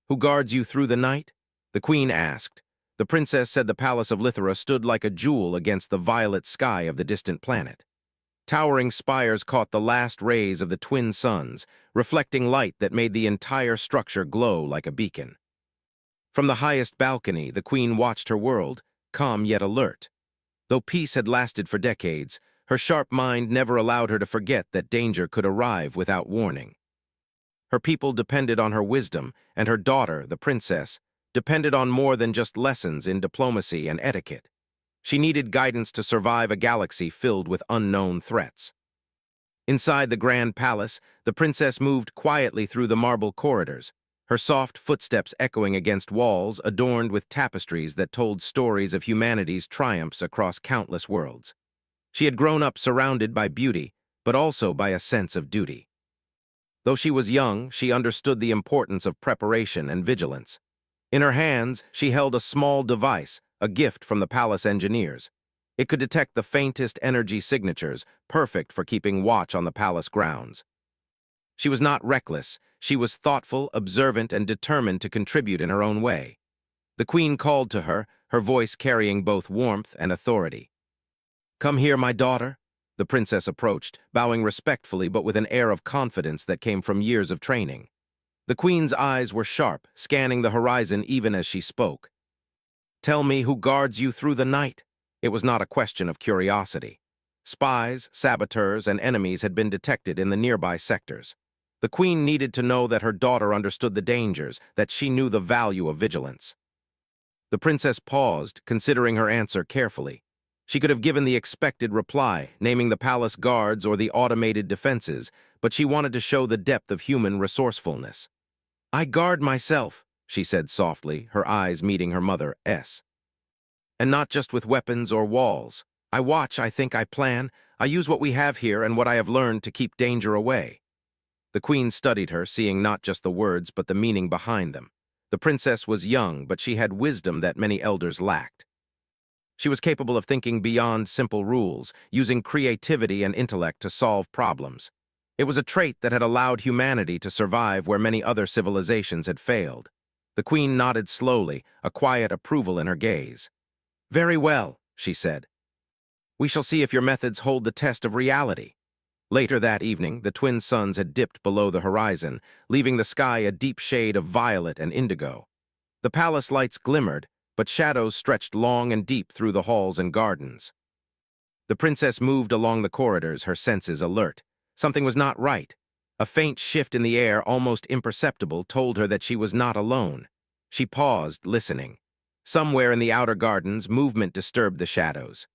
Who guards you through the night? The queen asked. The princess said the palace of Lithera stood like a jewel against the violet sky of the distant planet. Towering spires caught the last rays of the twin suns, reflecting light that made the entire structure glow like a beacon. From the highest balcony, the queen watched her world, calm yet alert. Though peace had lasted for decades, her sharp mind never allowed her to forget that danger could arrive without warning. Her people depended on her wisdom, and her daughter, the princess, depended on more than just lessons in diplomacy and etiquette. She needed guidance to survive a galaxy filled with unknown threats. Inside the grand palace, the princess moved quietly through the marble corridors, her soft footsteps echoing against walls adorned with tapestries that told stories of humanity's triumphs across countless worlds. She had grown up surrounded by beauty, but also by a sense of duty. Though she was young, she understood the importance of preparation and vigilance. In her hands, she held a small device, a gift from the palace engineers. It could detect the faintest energy signatures, perfect for keeping watch on the palace grounds. She was not reckless. She was thoughtful, observant, and determined to contribute in her own way. The queen called to her, her voice carrying both warmth and authority. "Come here, my daughter." The princess approached, bowing respectfully but with an air of confidence that came from years of training. The queen's eyes were sharp, scanning the horizon even as she spoke. "Tell me who guards you through the night." It was not a question of curiosity. Spies, saboteurs, and enemies had been detected in the nearby sectors. The queen needed to know that her daughter understood the dangers, that she knew the value of vigilance. The princess paused, considering her answer carefully. She could have given the expected reply, naming the palace guards or the automated defenses, but she wanted to show the depth of human resourcefulness. "I guard myself," she said softly, her eyes meeting her mother's. "And not just with weapons or walls. I watch, I think, I plan. I use what we have here and what I have learned to keep danger away." The queen studied her, seeing not just the words but the meaning behind them. The princess was young, but she had wisdom that many elders lacked. She was capable of thinking beyond simple rules, using creativity and intellect to solve problems. It was a trait that had allowed humanity to survive where many other civilizations had failed. The queen nodded slowly, a quiet approval in her gaze. "Very well," she said. "We shall see if your methods hold the test of reality." Later that evening, the twin suns had dipped below the horizon, leaving the sky a deep shade of violet and indigo. The palace lights glimmered, but shadows stretched long and deep through the halls and gardens. The princess moved along the corridors, her senses alert. Something was not right. A faint shift in the air, almost imperceptible, told her that she was not alone. She paused, listening. Somewhere in the outer gardens, movement disturbed the shadows.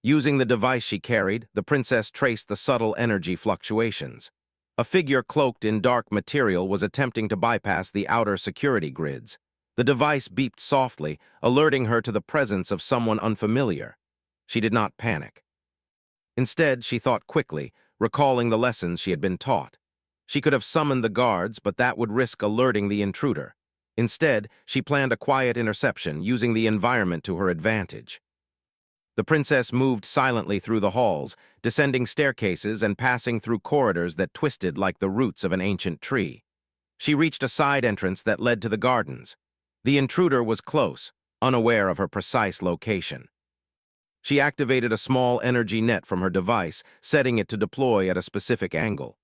Using the device she carried, the princess traced the subtle energy fluctuations. A figure cloaked in dark material was attempting to bypass the outer security grids. The device beeped softly, alerting her to the presence of someone unfamiliar. She did not panic. Instead, she thought quickly, recalling the lessons she had been taught. She could have summoned the guards, but that would risk alerting the intruder. Instead, she planned a quiet interception, using the environment to her advantage. The princess moved silently through the halls, descending staircases and passing through corridors that twisted like the roots of an ancient tree. She reached a side entrance that led to the gardens. The intruder was close, unaware of her precise location. She activated a small energy net from her device, setting it to deploy at a specific angle.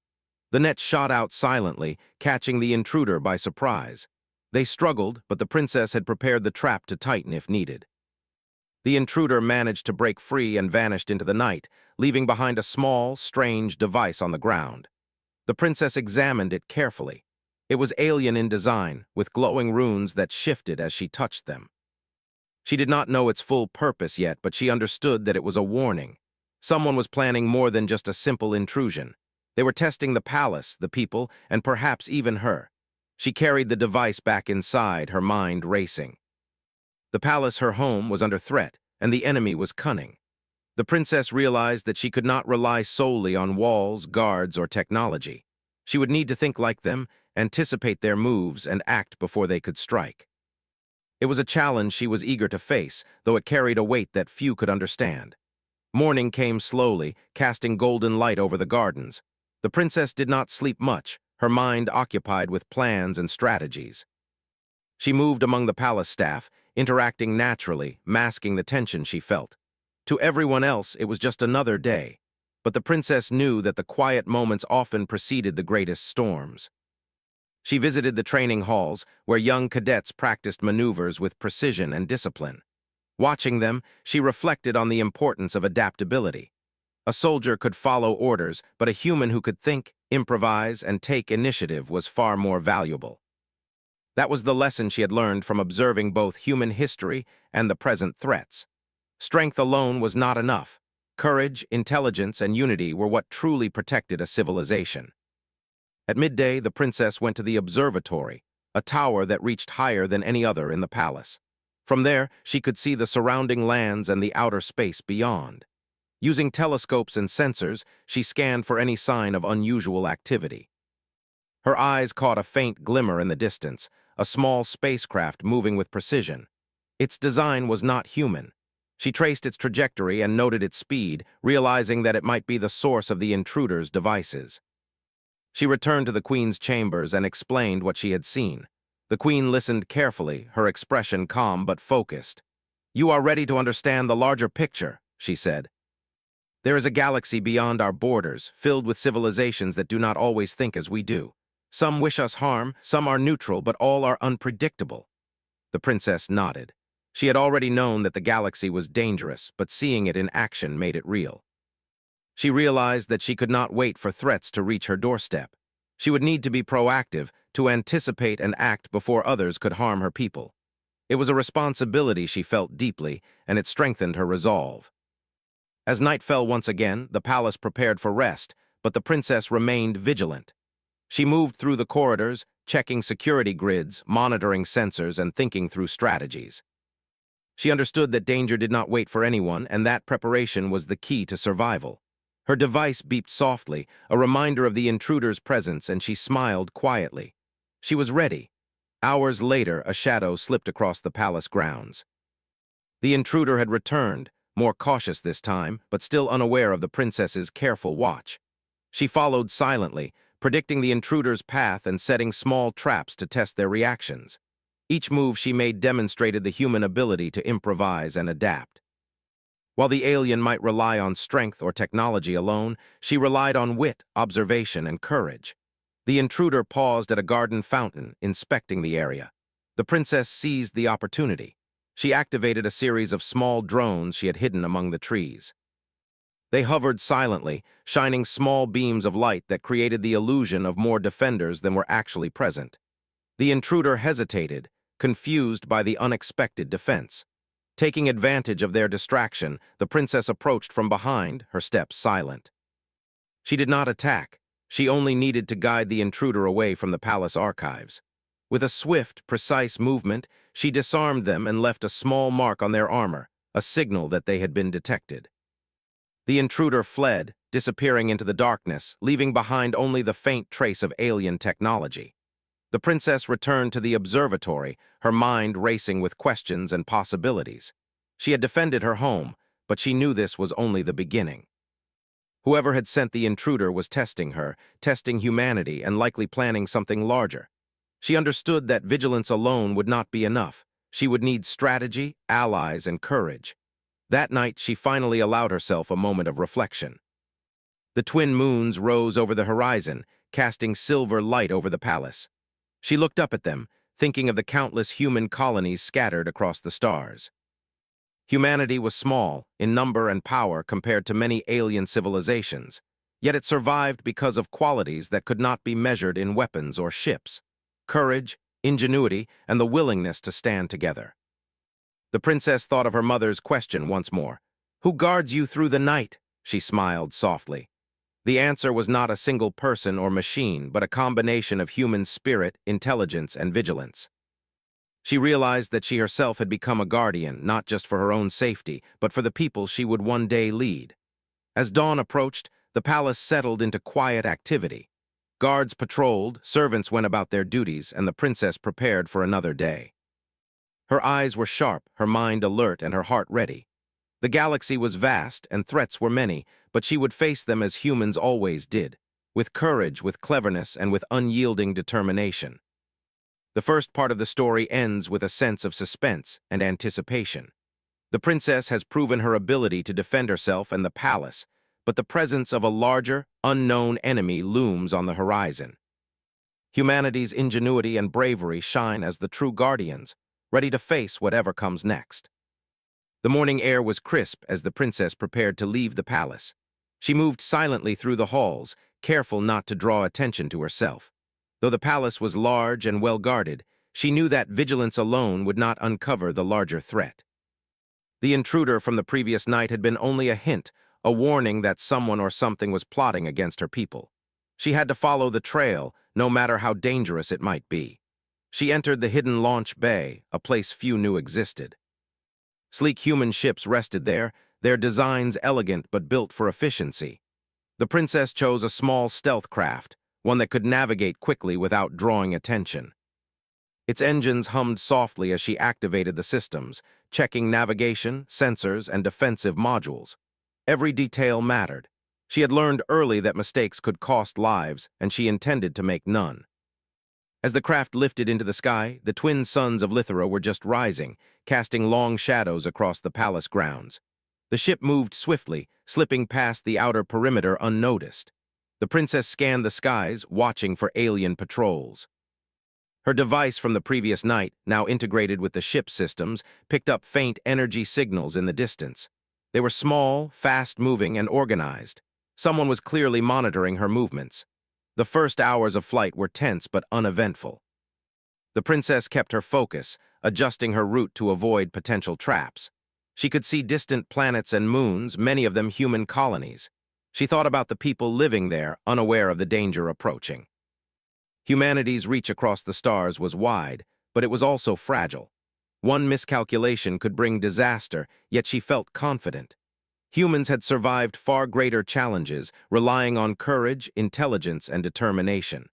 The net shot out silently, catching the intruder by surprise. They struggled, but the princess had prepared the trap to tighten if needed. The intruder managed to break free and vanished into the night, leaving behind a small, strange device on the ground. The princess examined it carefully. It was alien in design, with glowing runes that shifted as she touched them. She did not know its full purpose yet, but she understood that it was a warning. Someone was planning more than just a simple intrusion. They were testing the palace, the people, and perhaps even her. She carried the device back inside, her mind racing. The palace, her home, was under threat, and the enemy was cunning. The princess realized that she could not rely solely on walls, guards, or technology. She would need to think like them, anticipate their moves, and act before they could strike. It was a challenge she was eager to face, though it carried a weight that few could understand. Morning came slowly, casting golden light over the gardens. The princess did not sleep much, her mind occupied with plans and strategies. She moved among the palace staff, interacting naturally, masking the tension she felt. To everyone else, it was just another day, but the princess knew that the quiet moments often preceded the greatest storms. She visited the training halls, where young cadets practiced maneuvers with precision and discipline. Watching them, she reflected on the importance of adaptability. A soldier could follow orders, but a human who could think, improvise, and take initiative was far more valuable. That was the lesson she had learned from observing both human history and the present threats. Strength alone was not enough. Courage, intelligence, and unity were what truly protected a civilization. At midday, the princess went to the observatory, a tower that reached higher than any other in the palace. From there, she could see the surrounding lands and the outer space beyond. Using telescopes and sensors, she scanned for any sign of unusual activity. Her eyes caught a faint glimmer in the distance, a small spacecraft moving with precision. Its design was not human. She traced its trajectory and noted its speed, realizing that it might be the source of the intruder's devices. She returned to the queen's chambers and explained what she had seen. The queen listened carefully, her expression calm but focused. "You are ready to understand the larger picture," she said. "There is a galaxy beyond our borders, filled with civilizations that do not always think as we do. Some wish us harm, some are neutral, but all are unpredictable." The princess nodded. She had already known that the galaxy was dangerous, but seeing it in action made it real. She realized that she could not wait for threats to reach her doorstep. She would need to be proactive, to anticipate and act before others could harm her people. It was a responsibility she felt deeply, and it strengthened her resolve. As night fell once again, the palace prepared for rest, but the princess remained vigilant. She moved through the corridors, checking security grids, monitoring sensors, and thinking through strategies. She understood that danger did not wait for anyone, and that preparation was the key to survival. Her device beeped softly, a reminder of the intruder's presence, and she smiled quietly. She was ready. Hours later, a shadow slipped across the palace grounds. The intruder had returned, more cautious this time, but still unaware of the princess's careful watch. She followed silently, predicting the intruder's path and setting small traps to test their reactions. Each move she made demonstrated the human ability to improvise and adapt. While the alien might rely on strength or technology alone, she relied on wit, observation, and courage. The intruder paused at a garden fountain, inspecting the area. The princess seized the opportunity. She activated a series of small drones she had hidden among the trees. They hovered silently, shining small beams of light that created the illusion of more defenders than were actually present. The intruder hesitated, confused by the unexpected defense. Taking advantage of their distraction, the princess approached from behind, her steps silent. She did not attack. She only needed to guide the intruder away from the palace archives. With a swift, precise movement, she disarmed them and left a small mark on their armor, a signal that they had been detected. The intruder fled, disappearing into the darkness, leaving behind only the faint trace of alien technology. The princess returned to the observatory, her mind racing with questions and possibilities. She had defended her home, but she knew this was only the beginning. Whoever had sent the intruder was testing her, testing humanity, and likely planning something larger. She understood that vigilance alone would not be enough. She would need strategy, allies, and courage. That night, she finally allowed herself a moment of reflection. The twin moons rose over the horizon, casting silver light over the palace. She looked up at them, thinking of the countless human colonies scattered across the stars. Humanity was small, in number and power compared to many alien civilizations, yet it survived because of qualities that could not be measured in weapons or ships: courage, ingenuity, and the willingness to stand together. The princess thought of her mother's question once more. "Who guards you through the night?" She smiled softly. The answer was not a single person or machine, but a combination of human spirit, intelligence, and vigilance. She realized that she herself had become a guardian, not just for her own safety, but for the people she would one day lead. As dawn approached, the palace settled into quiet activity. Guards patrolled, servants went about their duties, and the princess prepared for another day. Her eyes were sharp, her mind alert, and her heart ready. The galaxy was vast, and threats were many, but she would face them as humans always did, with courage, with cleverness, and with unyielding determination. The first part of the story ends with a sense of suspense and anticipation. The princess has proven her ability to defend herself and the palace, but the presence of a larger, unknown enemy looms on the horizon. Humanity's ingenuity and bravery shine as the true guardians, ready to face whatever comes next. The morning air was crisp as the princess prepared to leave the palace. She moved silently through the halls, careful not to draw attention to herself. Though the palace was large and well guarded, she knew that vigilance alone would not uncover the larger threat. The intruder from the previous night had been only a hint, a warning that someone or something was plotting against her people. She had to follow the trail, no matter how dangerous it might be. She entered the hidden launch bay, a place few knew existed. Sleek human ships rested there, their designs elegant but built for efficiency. The princess chose a small stealth craft, one that could navigate quickly without drawing attention. Its engines hummed softly as she activated the systems, checking navigation, sensors, and defensive modules. Every detail mattered. She had learned early that mistakes could cost lives, and she intended to make none. As the craft lifted into the sky, the twin suns of Lithera were just rising, casting long shadows across the palace grounds. The ship moved swiftly, slipping past the outer perimeter unnoticed. The princess scanned the skies, watching for alien patrols. Her device from the previous night, now integrated with the ship's systems, picked up faint energy signals in the distance. They were small, fast-moving, and organized. Someone was clearly monitoring her movements. The first hours of flight were tense but uneventful. The princess kept her focus, adjusting her route to avoid potential traps. She could see distant planets and moons, many of them human colonies. She thought about the people living there, unaware of the danger approaching. Humanity's reach across the stars was wide, but it was also fragile. One miscalculation could bring disaster, yet she felt confident. Humans had survived far greater challenges, relying on courage, intelligence, and determination.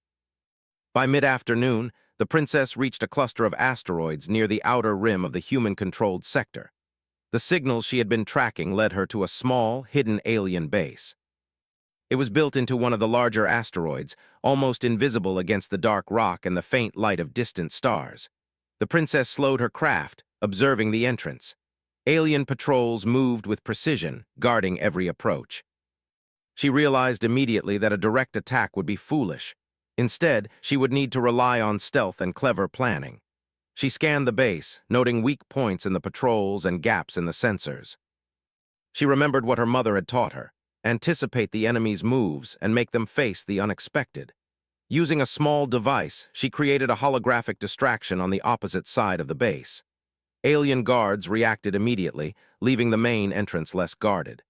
By mid-afternoon, the princess reached a cluster of asteroids near the outer rim of the human-controlled sector. The signals she had been tracking led her to a small, hidden alien base. It was built into one of the larger asteroids, almost invisible against the dark rock and the faint light of distant stars. The princess slowed her craft, observing the entrance. Alien patrols moved with precision, guarding every approach. She realized immediately that a direct attack would be foolish. Instead, she would need to rely on stealth and clever planning. She scanned the base, noting weak points in the patrols and gaps in the sensors. She remembered what her mother had taught her: anticipate the enemy's moves and make them face the unexpected. Using a small device, she created a holographic distraction on the opposite side of the base. Alien guards reacted immediately, leaving the main entrance less guarded.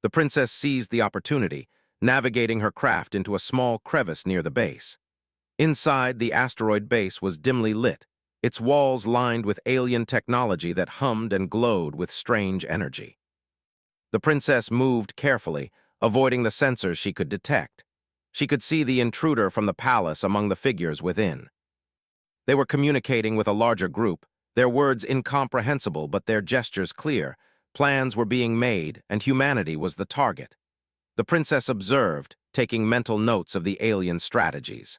The princess seized the opportunity, navigating her craft into a small crevice near the base. Inside, the asteroid base was dimly lit, its walls lined with alien technology that hummed and glowed with strange energy. The princess moved carefully, avoiding the sensors she could detect. She could see the intruder from the palace among the figures within. They were communicating with a larger group, their words incomprehensible but their gestures clear. Plans were being made, and humanity was the target. The princess observed, taking mental notes of the alien strategies.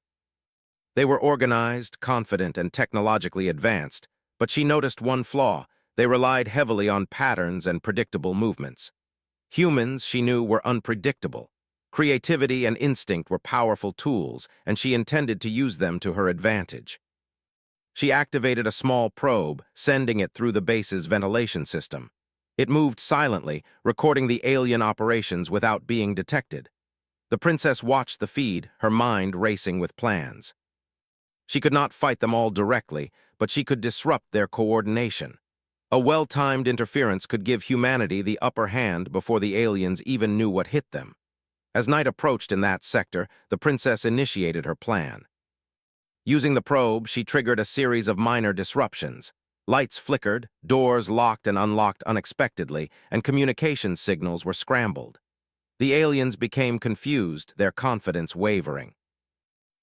They were organized, confident, and technologically advanced, but she noticed one flaw: they relied heavily on patterns and predictable movements. Humans, she knew, were unpredictable. Creativity and instinct were powerful tools, and she intended to use them to her advantage. She activated a small probe, sending it through the base's ventilation system. It moved silently, recording the alien operations without being detected. The princess watched the feed, her mind racing with plans. She could not fight them all directly, but she could disrupt their coordination. A well-timed interference could give humanity the upper hand before the aliens even knew what hit them. As night approached in that sector, the princess initiated her plan. Using the probe, she triggered a series of minor disruptions. Lights flickered, doors locked and unlocked unexpectedly, and communication signals were scrambled. The aliens became confused, their confidence wavering.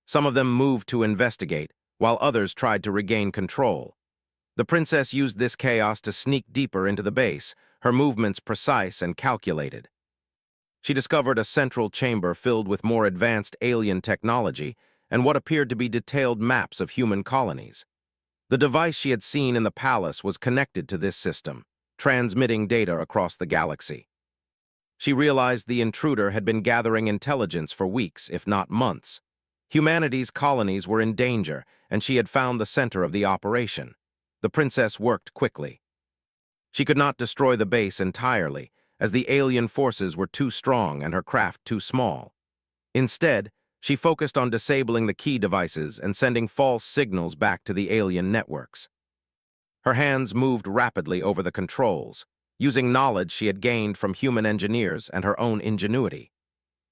Some of them moved to investigate, while others tried to regain control. The princess used this chaos to sneak deeper into the base, her movements precise and calculated. She discovered a central chamber filled with more advanced alien technology, and what appeared to be detailed maps of human colonies. The device she had seen in the palace was connected to this system, transmitting data across the galaxy. She realized the intruder had been gathering intelligence for weeks, if not months. Humanity's colonies were in danger, and she had found the center of the operation. The princess worked quickly. She could not destroy the base entirely, as the alien forces were too strong and her craft too small. Instead, she focused on disabling the key devices and sending false signals back to the alien networks. Her hands moved rapidly over the controls, using knowledge she had gained from human engineers and her own ingenuity.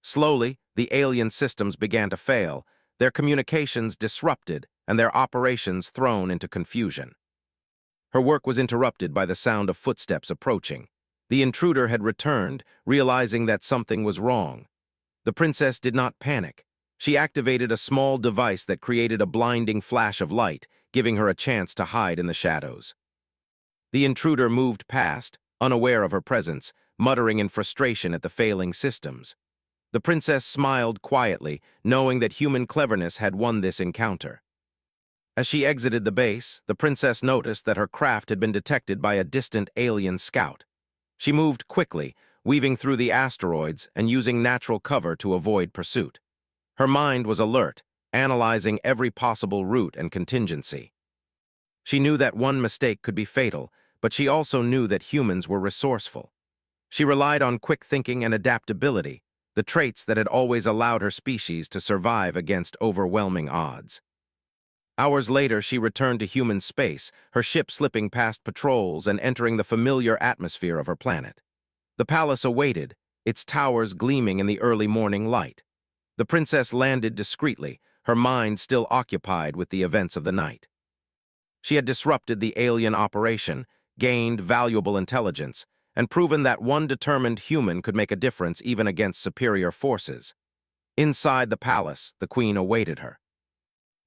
Slowly, the alien systems began to fail, their communications disrupted, and their operations thrown into confusion. Her work was interrupted by the sound of footsteps approaching. The intruder had returned, realizing that something was wrong. The princess did not panic. She activated a small device that created a blinding flash of light, giving her a chance to hide in the shadows. The intruder moved past, unaware of her presence, muttering in frustration at the failing systems. The princess smiled quietly, knowing that human cleverness had won this encounter. As she exited the base, the princess noticed that her craft had been detected by a distant alien scout. She moved quickly, weaving through the asteroids and using natural cover to avoid pursuit. Her mind was alert, analyzing every possible route and contingency. She knew that one mistake could be fatal, but she also knew that humans were resourceful. She relied on quick thinking and adaptability, the traits that had always allowed her species to survive against overwhelming odds. Hours later, she returned to human space, her ship slipping past patrols and entering the familiar atmosphere of her planet. The palace awaited, its towers gleaming in the early morning light. The princess landed discreetly, her mind still occupied with the events of the night. She had disrupted the alien operation, gained valuable intelligence, and proven that one determined human could make a difference even against superior forces. Inside the palace, the queen awaited her.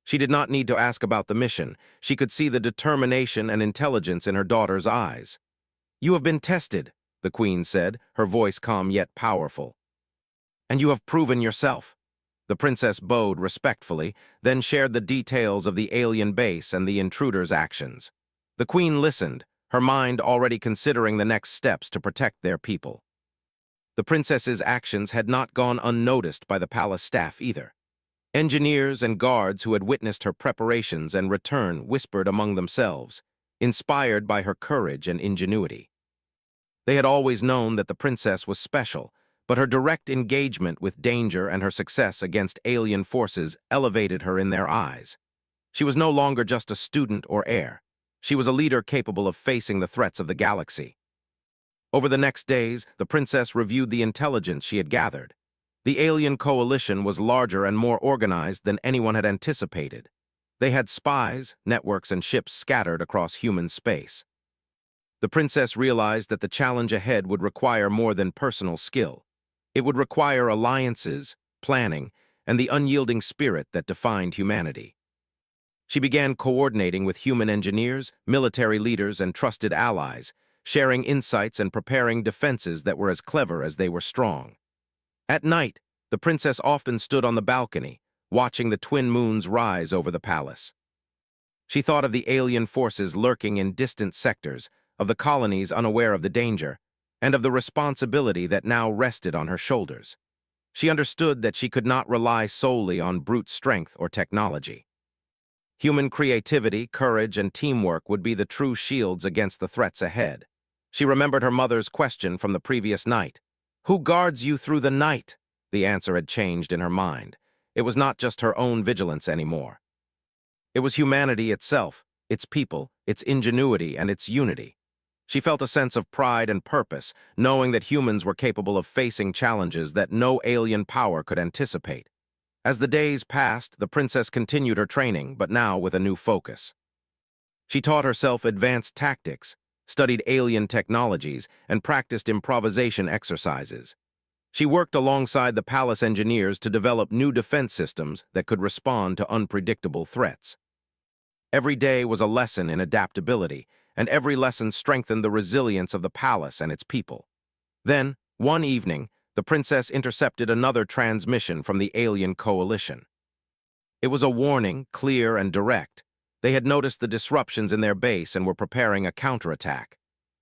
She did not need to ask about the mission. She could see the determination and intelligence in her daughter's eyes. "You have been tested," the queen said, her voice calm yet powerful. "And you have proven yourself." The princess bowed respectfully, then shared the details of the alien base and the intruder's actions. The queen listened, her mind already considering the next steps to protect their people. The princess's actions had not gone unnoticed by the palace staff either. Engineers and guards who had witnessed her preparations and return whispered among themselves, inspired by her courage and ingenuity. They had always known that the princess was special, but her direct engagement with danger and her success against alien forces elevated her in their eyes. She was no longer just a student or heir. She was a leader capable of facing the threats of the galaxy. Over the next days, the princess reviewed the intelligence she had gathered. The alien coalition was larger and more organized than anyone had anticipated. They had spies, networks, and ships scattered across human space. The princess realized that the challenge ahead would require more than personal skill. It would require alliances, planning, and the unyielding spirit that defined humanity. She began coordinating with human engineers, military leaders, and trusted allies, sharing insights and preparing defenses that were as clever as they were strong. At night, the princess often stood on the balcony, watching the twin moons rise over the palace. She thought of the alien forces lurking in distant sectors, of the colonies unaware of the danger, and of the responsibility that now rested on her shoulders. She understood that she could not rely solely on brute strength or technology. Human creativity, courage, and teamwork would be the true shields against the threats ahead. She remembered her mother's question from the previous night. "Who guards you through the night?" The answer had changed in her mind. It was not just her own vigilance anymore. It was humanity itself, its people, its ingenuity, and its unity. She felt a sense of pride and purpose, knowing that humans were capable of facing challenges that no alien power could anticipate. As the days passed, the princess continued her training, but now with a new focus. She taught herself advanced tactics, studied alien technologies, and practiced improvisation exercises. She worked alongside the palace engineers to develop new defense systems that could respond to unpredictable threats. Every day was a lesson in adaptability, and every lesson strengthened the resilience of the palace and its people. Then, one evening, the princess intercepted another transmission from the alien coalition. It was a warning, clear and direct. They had noticed the disruptions in their base and were preparing a counterattack.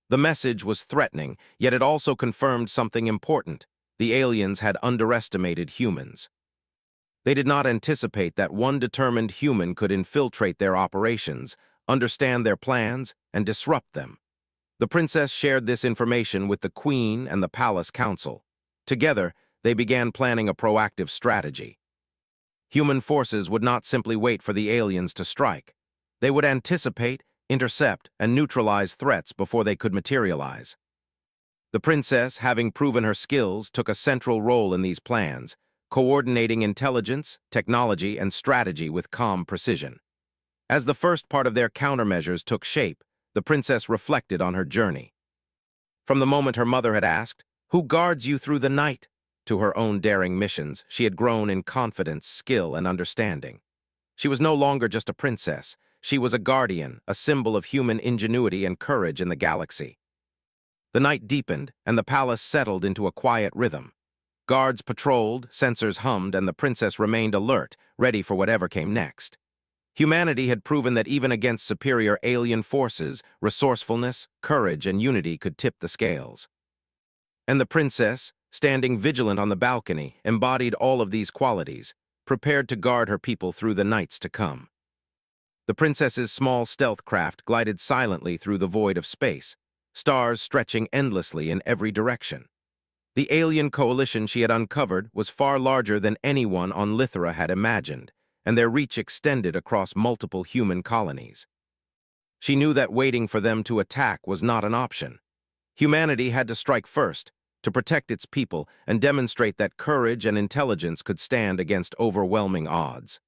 The message was threatening, yet it also confirmed something important. The aliens had underestimated humans. They did not anticipate that one determined human could infiltrate their operations, understand their plans, and disrupt them. The princess shared this information with the queen and the palace council. Together, they began planning a proactive strategy. Human forces would not simply wait for the aliens to strike. They would anticipate, intercept, and neutralize threats before they could materialize. The princess, having proven her skills, took a central role in these plans, coordinating intelligence, technology, and strategy with calm precision. As the first part of their countermeasures took shape, the princess reflected on her journey. From the moment her mother had asked, "Who guards you through the night?" to her own daring missions, she had grown in confidence, skill, and understanding. She was no longer just a princess. She was a guardian, a symbol of human ingenuity and courage in the galaxy. The night deepened, and the palace settled into a quiet rhythm. Guards patrolled, sensors hummed, and the princess remained alert, ready for whatever came next. Humanity had proven that even against superior alien forces, resourcefulness, courage, and unity could tip the scales. And the princess, standing vigilant on the balcony, embodied all of these qualities, prepared to guard her people through the nights to come. The princess's small stealth craft glided silently through the void of space, stars stretching endlessly in every direction. The alien coalition she had uncovered was far larger than anyone on Lithra had imagined, and their reach extended across multiple human colonies. She knew that waiting for them to attack was not an option. Humanity had to strike first, to protect its people and demonstrate that courage and intelligence could stand against overwhelming odds.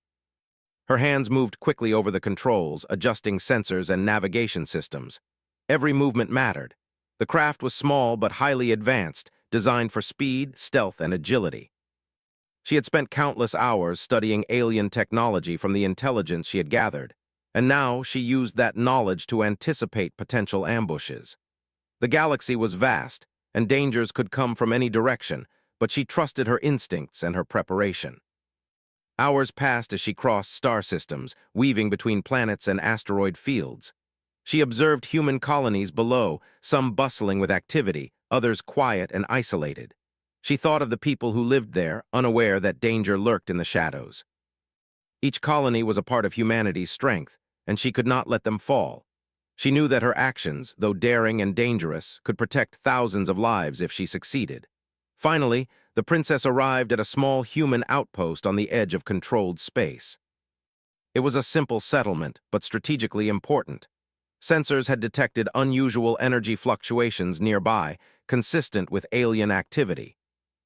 Her hands moved quickly over the controls, adjusting sensors and navigation systems. Every movement mattered. The craft was small but highly advanced, designed for speed, stealth, and agility. She had spent countless hours studying alien technology from the intelligence she had gathered, and now she used that knowledge to anticipate potential ambushes. The galaxy was vast, and dangers could come from any direction, but she trusted her instincts and her preparation. Hours passed as she crossed star systems, weaving between planets and asteroid fields. She observed human colonies below, some bustling with activity, others quiet and isolated. She thought of the people who lived there, unaware that danger lurked in the shadows. Each colony was a part of humanity's strength, and she could not let them fall. She knew that her actions, though daring and dangerous, could protect thousands of lives if she succeeded. Finally, the princess arrived at a small human outpost on the edge of controlled space. It was a simple settlement, but strategically important. Sensors had detected unusual energy fluctuations nearby, consistent with alien activity.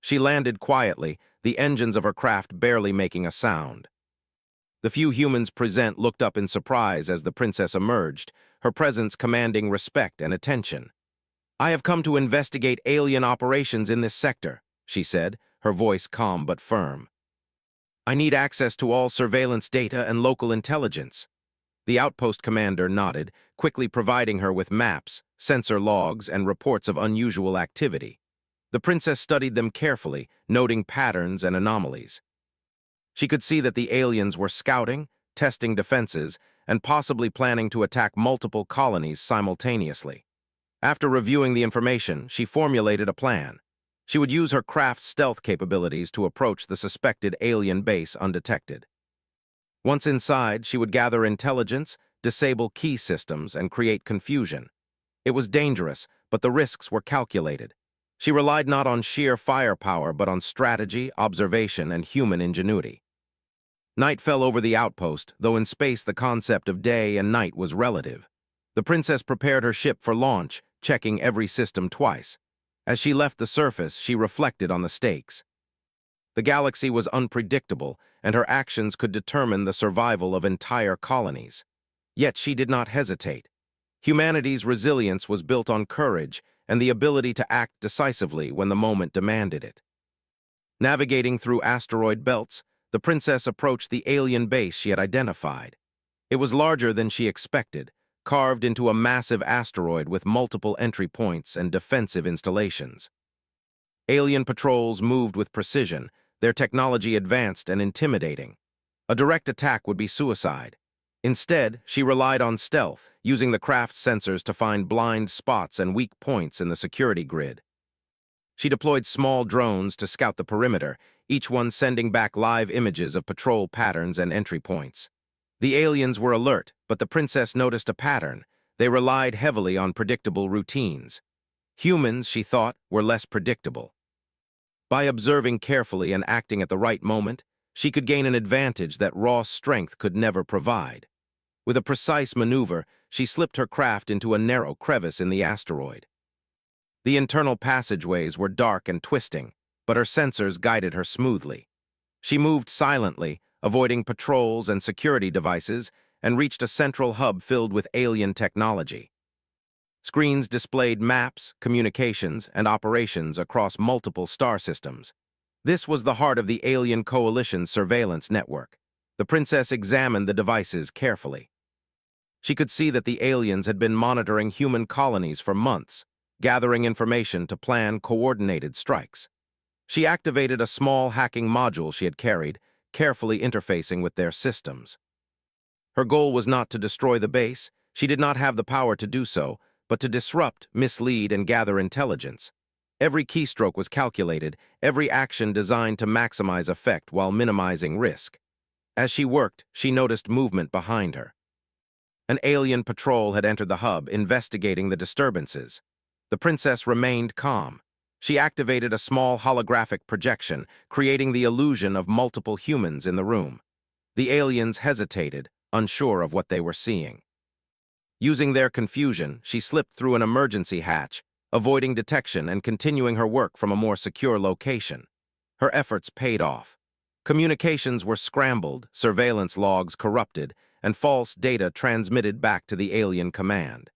She landed quietly, the engines of her craft barely making a sound. The few humans present looked up in surprise as the princess emerged, her presence commanding respect and attention. "I have come to investigate alien operations in this sector," she said, her voice calm but firm. "I need access to all surveillance data and local intelligence." The outpost commander nodded, quickly providing her with maps, sensor logs, and reports of unusual activity. The princess studied them carefully, noting patterns and anomalies. She could see that the aliens were scouting, testing defenses, and possibly planning to attack multiple colonies simultaneously. After reviewing the information, she formulated a plan. She would use her craft's stealth capabilities to approach the suspected alien base undetected. Once inside, she would gather intelligence, disable key systems, and create confusion. It was dangerous, but the risks were calculated. She relied not on sheer firepower, but on strategy, observation, and human ingenuity. Night fell over the outpost, though in space the concept of day and night was relative. The princess prepared her ship for launch, checking every system twice. As she left the surface, she reflected on the stakes. The galaxy was unpredictable, and her actions could determine the survival of entire colonies. Yet she did not hesitate. Humanity's resilience was built on courage and the ability to act decisively when the moment demanded it. Navigating through asteroid belts, the princess approached the alien base she had identified. It was larger than she expected, carved into a massive asteroid with multiple entry points and defensive installations. Alien patrols moved with precision, their technology advanced and intimidating. A direct attack would be suicide. Instead, she relied on stealth, using the craft's sensors to find blind spots and weak points in the security grid. She deployed small drones to scout the perimeter, each one sending back live images of patrol patterns and entry points. The aliens were alert, but the princess noticed a pattern. They relied heavily on predictable routines. Humans, she thought, were less predictable. By observing carefully and acting at the right moment, she could gain an advantage that raw strength could never provide. With a precise maneuver, she slipped her craft into a narrow crevice in the asteroid. The internal passageways were dark and twisting, but her sensors guided her smoothly. She moved silently, avoiding patrols and security devices, and reached a central hub filled with alien technology. Screens displayed maps, communications, and operations across multiple star systems. This was the heart of the Alien Coalition's surveillance network. The princess examined the devices carefully. She could see that the aliens had been monitoring human colonies for months, gathering information to plan coordinated strikes. She activated a small hacking module she had carried, carefully interfacing with their systems. Her goal was not to destroy the base. She did not have the power to do so, but to disrupt, mislead, and gather intelligence. Every keystroke was calculated, every action designed to maximize effect while minimizing risk. As she worked, she noticed movement behind her. An alien patrol had entered the hub, investigating the disturbances. The princess remained calm. She activated a small holographic projection, creating the illusion of multiple humans in the room. The aliens hesitated, unsure of what they were seeing. Using their confusion, she slipped through an emergency hatch, avoiding detection and continuing her work from a more secure location. Her efforts paid off. Communications were scrambled, surveillance logs corrupted, and false data transmitted back to the alien command.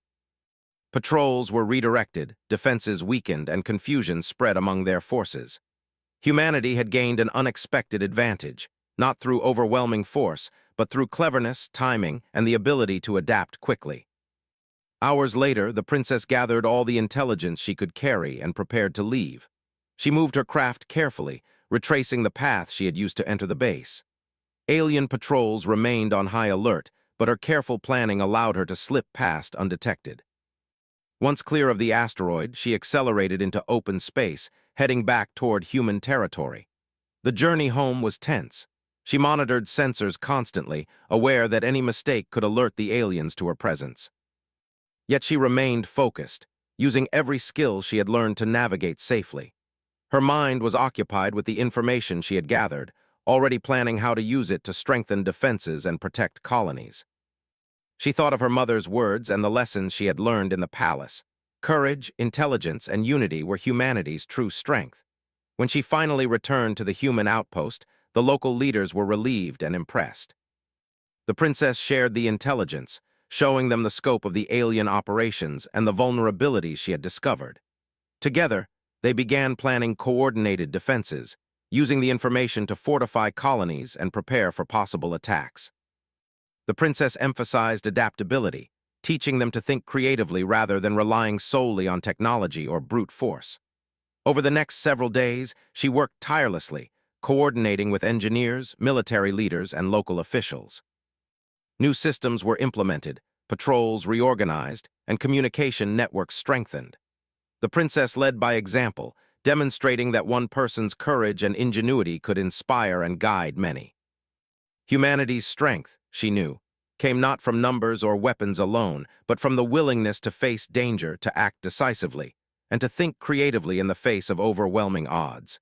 Patrols were redirected, defenses weakened, and confusion spread among their forces. Humanity had gained an unexpected advantage, not through overwhelming force, but through cleverness, timing, and the ability to adapt quickly. Hours later, the princess gathered all the intelligence she could carry and prepared to leave. She moved her craft carefully, retracing the path she had used to enter the base. Alien patrols remained on high alert, but her careful planning allowed her to slip past undetected. Once clear of the asteroid, she accelerated into open space, heading back toward human territory. The journey home was tense. She monitored sensors constantly, aware that any mistake could alert the aliens to her presence. Yet she remained focused, using every skill she had learned to navigate safely. Her mind was occupied with the information she had gathered, already planning how to use it to strengthen defenses and protect colonies. She thought of her mother's words and the lessons she had learned in the palace. Courage, intelligence, and unity were humanity's true strength. When she finally returned to the human outpost, the local leaders were relieved and impressed. The princess shared the intelligence, showing them the scope of the alien operations and the vulnerabilities she had discovered. Together, they began planning coordinated defenses, using the information to fortify colonies and prepare for possible attacks. The princess emphasized adaptability, teaching them to think creatively rather than relying solely on technology or brute force. Over the next several days, she worked tirelessly, coordinating with engineers, military leaders, and local officials. New systems were implemented, patrols reorganized, and communication networks strengthened. The princess led by example, demonstrating that one person's courage and ingenuity could inspire and guide many. Humanity's strength, she knew, came not from numbers or weapons alone, but from the willingness to face danger, to act decisively, and to think creatively in the face of overwhelming odds.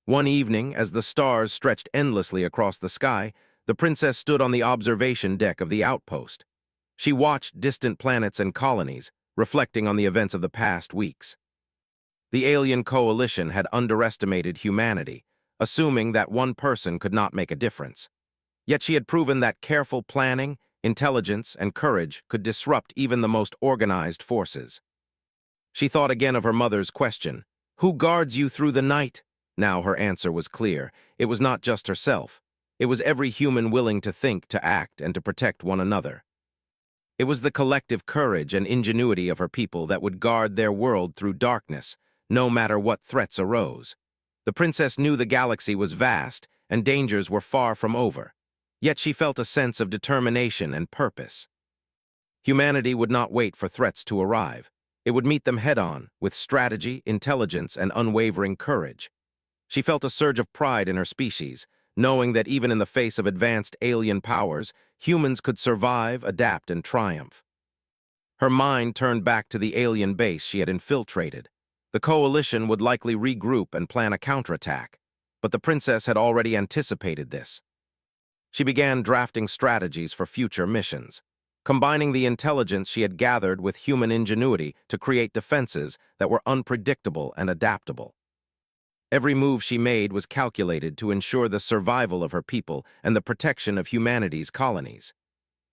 One evening, as the stars stretched endlessly across the sky, the princess stood on the observation deck of the outpost. She watched distant planets and colonies, reflecting on the events of the past weeks. The alien coalition had underestimated humanity, assuming that one person could not make a difference. Yet she had proven that careful planning, intelligence, and courage could disrupt even the most organized forces. She thought again of her mother's question, "Who guards you through the night?" Now her answer was clear. It was not just herself. It was every human willing to think, to act, and to protect one another. It was the collective courage and ingenuity of her people that would guard their world through darkness, no matter what threats arose. The princess knew the galaxy was vast, and dangers were far from over. Yet she felt a sense of determination and purpose. Humanity would not wait for threats to arrive. It would meet them head-on, with strategy, intelligence, and unwavering courage. She felt a surge of pride in her species, knowing that even in the face of advanced alien powers, humans could survive, adapt, and triumph. Her mind turned back to the alien base she had infiltrated. The coalition would likely regroup and plan a counterattack, but the princess had already anticipated this. She began drafting strategies for future missions, combining the intelligence she had gathered with human ingenuity to create defenses that were unpredictable and adaptable. Every move she made was calculated to ensure the survival of her people and the protection of humanity's colonies.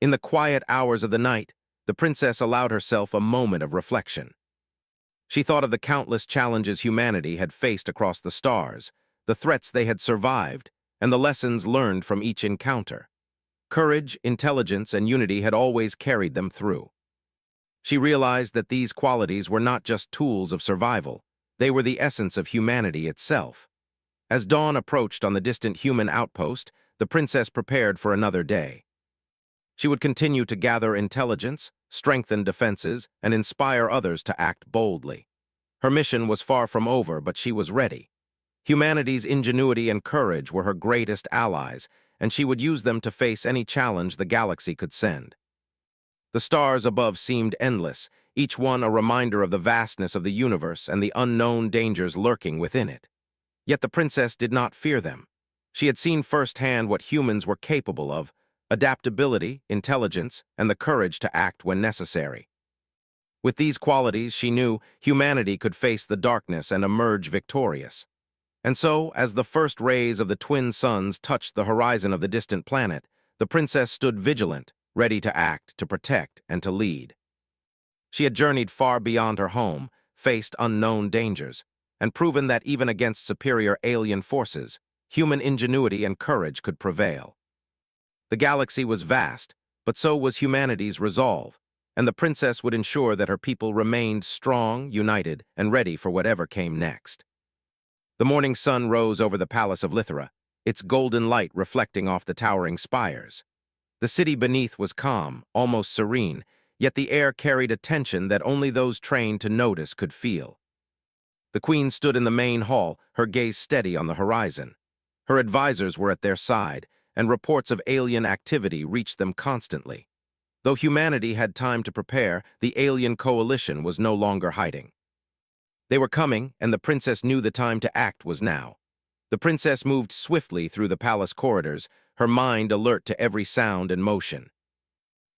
In the quiet hours of the night, the princess allowed herself a moment of reflection. She thought of the countless challenges humanity had faced across the stars, the threats they had survived, and the lessons learned from each encounter. Courage, intelligence, and unity had always carried them through. She realized that these qualities were not just tools of survival, they were the essence of humanity itself. As dawn approached on the distant human outpost, the princess prepared for another day. She would continue to gather intelligence, strengthen defenses, and inspire others to act boldly. Her mission was far from over, but she was ready. Humanity's ingenuity and courage were her greatest allies, and she would use them to face any challenge the galaxy could send. The stars above seemed endless, each one a reminder of the vastness of the universe and the unknown dangers lurking within it. Yet the princess did not fear them. She had seen firsthand what humans were capable of: adaptability, intelligence, and the courage to act when necessary. With these qualities, she knew humanity could face the darkness and emerge victorious. And so, as the first rays of the twin suns touched the horizon of the distant planet, the princess stood vigilant, ready to act, to protect, and to lead. She had journeyed far beyond her home, faced unknown dangers, and proven that even against superior alien forces, human ingenuity and courage could prevail. The galaxy was vast, but so was humanity's resolve, and the princess would ensure that her people remained strong, united, and ready for whatever came next. The morning sun rose over the palace of Lithra, its golden light reflecting off the towering spires. The city beneath was calm, almost serene, yet the air carried a tension that only those trained to notice could feel. The queen stood in the main hall, her gaze steady on the horizon. Her advisors were at their side, and reports of alien activity reached them constantly. Though humanity had time to prepare, the alien coalition was no longer hiding. They were coming, and the princess knew the time to act was now. The princess moved swiftly through the palace corridors, her mind alert to every sound and motion.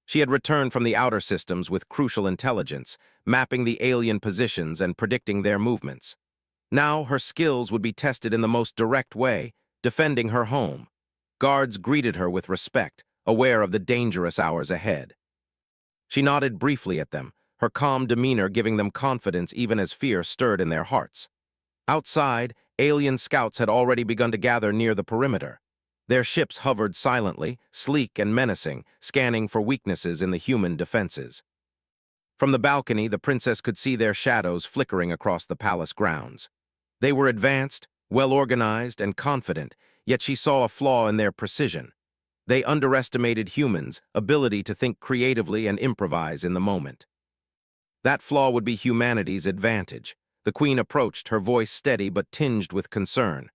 She had returned from the outer systems with crucial intelligence, mapping the alien positions and predicting their movements. Now her skills would be tested in the most direct way, defending her home. Guards greeted her with respect, aware of the dangerous hours ahead. She nodded briefly at them, her calm demeanor giving them confidence even as fear stirred in their hearts. Outside, alien scouts had already begun to gather near the perimeter. Their ships hovered silently, sleek and menacing, scanning for weaknesses in the human defenses. From the balcony, the princess could see their shadows flickering across the palace grounds. They were advanced, well-organized, and confident, yet she saw a flaw in their precision. They underestimated humans' ability to think creatively and improvise in the moment. That flaw would be humanity's advantage. The queen approached, her voice steady but tinged with concern.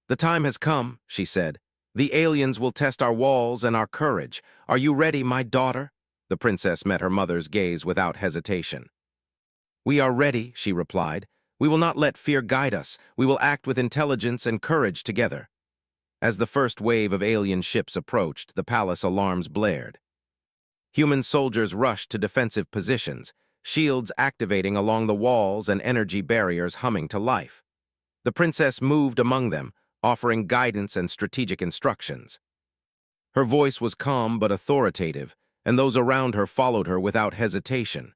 "The time has come," she said. "The aliens will test our walls and our courage. Are you ready, my daughter?" The princess met her mother's gaze without hesitation. "We are ready," she replied. "We will not let fear guide us. We will act with intelligence and courage together." As the first wave of alien ships approached, the palace alarms blared. Human soldiers rushed to defensive positions, shields activating along the walls and energy barriers humming to life. The princess moved among them, offering guidance and strategic instructions. Her voice was calm but authoritative, and those around her followed her without hesitation.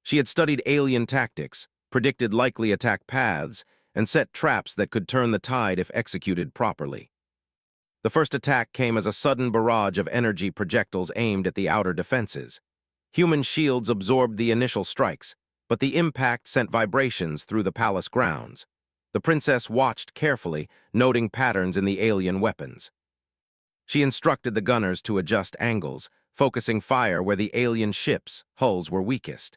She had studied alien tactics, predicted likely attack paths, and set traps that could turn the tide if executed properly. The first attack came as a sudden barrage of energy projectiles aimed at the outer defenses. Human shields absorbed the initial strikes, but the impact sent vibrations through the palace grounds. The princess watched carefully, noting patterns in the alien weapons. She instructed the gunners to adjust angles, focusing fire where the alien ships' hulls were weakest.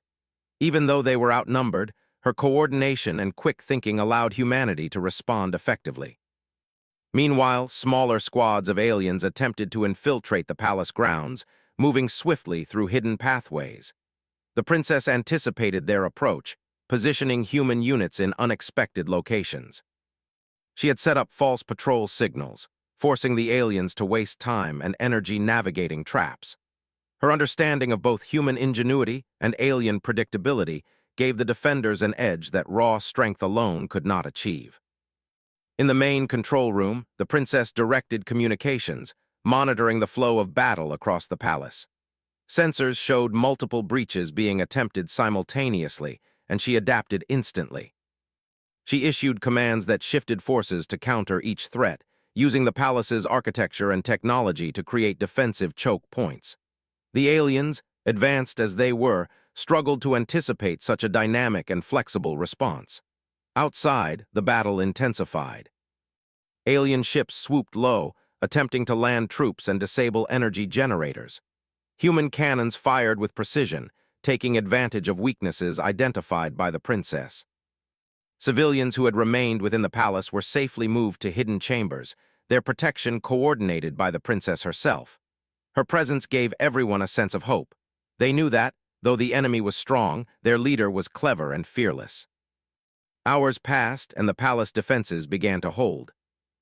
Even though they were outnumbered, her coordination and quick thinking allowed humanity to respond effectively. Meanwhile, smaller squads of aliens attempted to infiltrate the palace grounds, moving swiftly through hidden pathways. The princess anticipated their approach, positioning human units in unexpected locations. She had set up false patrol signals, forcing the aliens to waste time and energy navigating traps. Her understanding of both human ingenuity and alien predictability gave the defenders an edge that raw strength alone could not achieve. In the main control room, the princess directed communications, monitoring the flow of battle across the palace. Sensors showed multiple breaches being attempted simultaneously, and she adapted instantly. She issued commands that shifted forces to counter each threat, using the palace's architecture and technology to create defensive choke points. The aliens, advanced as they were, struggled to anticipate such a dynamic and flexible response. Outside, the battle intensified. Alien ships swooped low, attempting to land troops and disable energy generators. Human cannons fired with precision, taking advantage of weaknesses identified by the princess. Civilians who had remained within the palace were safely moved to hidden chambers, their protection coordinated by the princess herself. Her presence gave everyone a sense of hope. They knew that, though the enemy was strong, their leader was clever and fearless. Hours passed, and the palace defenses began to hold.